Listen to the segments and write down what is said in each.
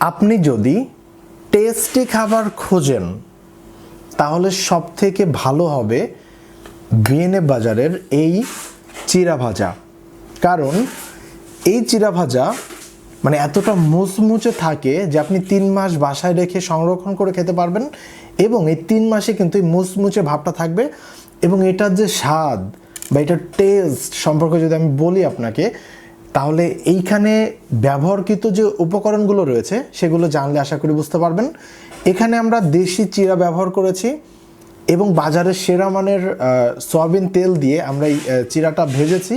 আপনি যদি টেস্টি খাবার খোঁজেন তাহলে সবথেকে ভালো হবে বিএনএফ বাজারের এই চিড়া ভাজা। কারণ এই চিড়া ভাজা মানে এতটা মুচমুচে থাকে যে আপনি 3 মাস বাসায় রেখে সংরক্ষণ করে খেতে পারবেন, এবং এই 3 মাসে কিন্তু এই মুচমুচে ভাবটা থাকবে। এবং এটার যে স্বাদ বা এটার টেস্ট সম্পর্কে যদি আমি বলি আপনাকে, তাহলে এইখানে ব্যবহারকৃত যে উপকরণগুলো রয়েছে সেগুলো জানলে আশা করি বুঝতে পারবেন। এখানে আমরা দেশি চিড়া ব্যবহার করেছি এবং বাজারের সেরা মানের সয়াবিন তেল দিয়ে আমরা এই চিড়াটা ভেজেছি,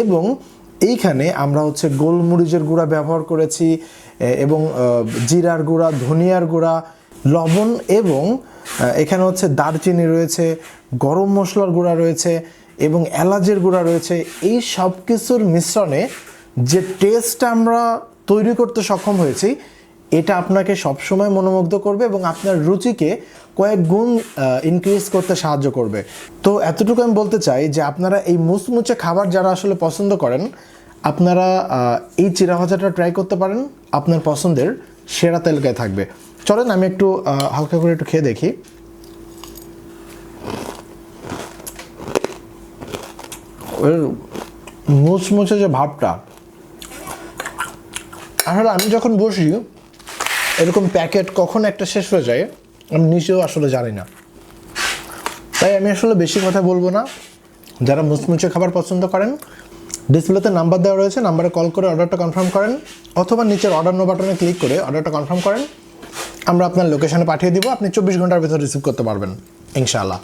এবং এইখানে আমরা হচ্ছে গোলমরিচের গুঁড়া ব্যবহার করেছি এবং জিরার গুঁড়া, ধনিয়ার গুঁড়া, লবণ, এবং এখানে হচ্ছে দারচিনি রয়েছে, গরম মশলার গুঁড়া রয়েছে এবং এলাচের গুঁড়া রয়েছে। এই সব কিছুর মিশ্রণে যে টেস্টটা আমরা তৈরি করতে সক্ষম হয়েছি, এটা আপনাকে সবসময় মনোমুগ্ধ করবে এবং আপনার রুচিকে কয়েক গুণ ইনক্রিজ করতে সাহায্য করবে। তো এতটুকু আমি বলতে চাই যে আপনারা এই মুচমুচে খাবার যারা আসলে পছন্দ করেন, আপনারা এই চিড়া ভাজাটা ট্রাই করতে পারেন, আপনার পছন্দের সেরা তালিকায় থাকবে। চলেন আমি একটু হালকা করে একটু খেয়ে দেখি। মুচমুচে যে ভাবটা, আসলে আমি যখন বসি এরকম প্যাকেট কখন একটা শেষ হয়ে যায় আমি নিজেও আসলে জানি না। তাই আমি আসলে বেশি কথা বলবো না। যারা মুচমুচে খাবার পছন্দ করেন, ডিসপ্লেতে নাম্বার দেওয়া রয়েছে, নাম্বারে কল করে অর্ডারটা কনফার্ম করেন, অথবা নিচের অর্ডার নো বাটনে ক্লিক করে অর্ডারটা কনফার্ম করেন। আমরা আপনার লোকেশনে পাঠিয়ে দিব, আপনি 24 ঘন্টার ভিতর রিসিভ করতে পারবেন ইনশাআল্লাহ।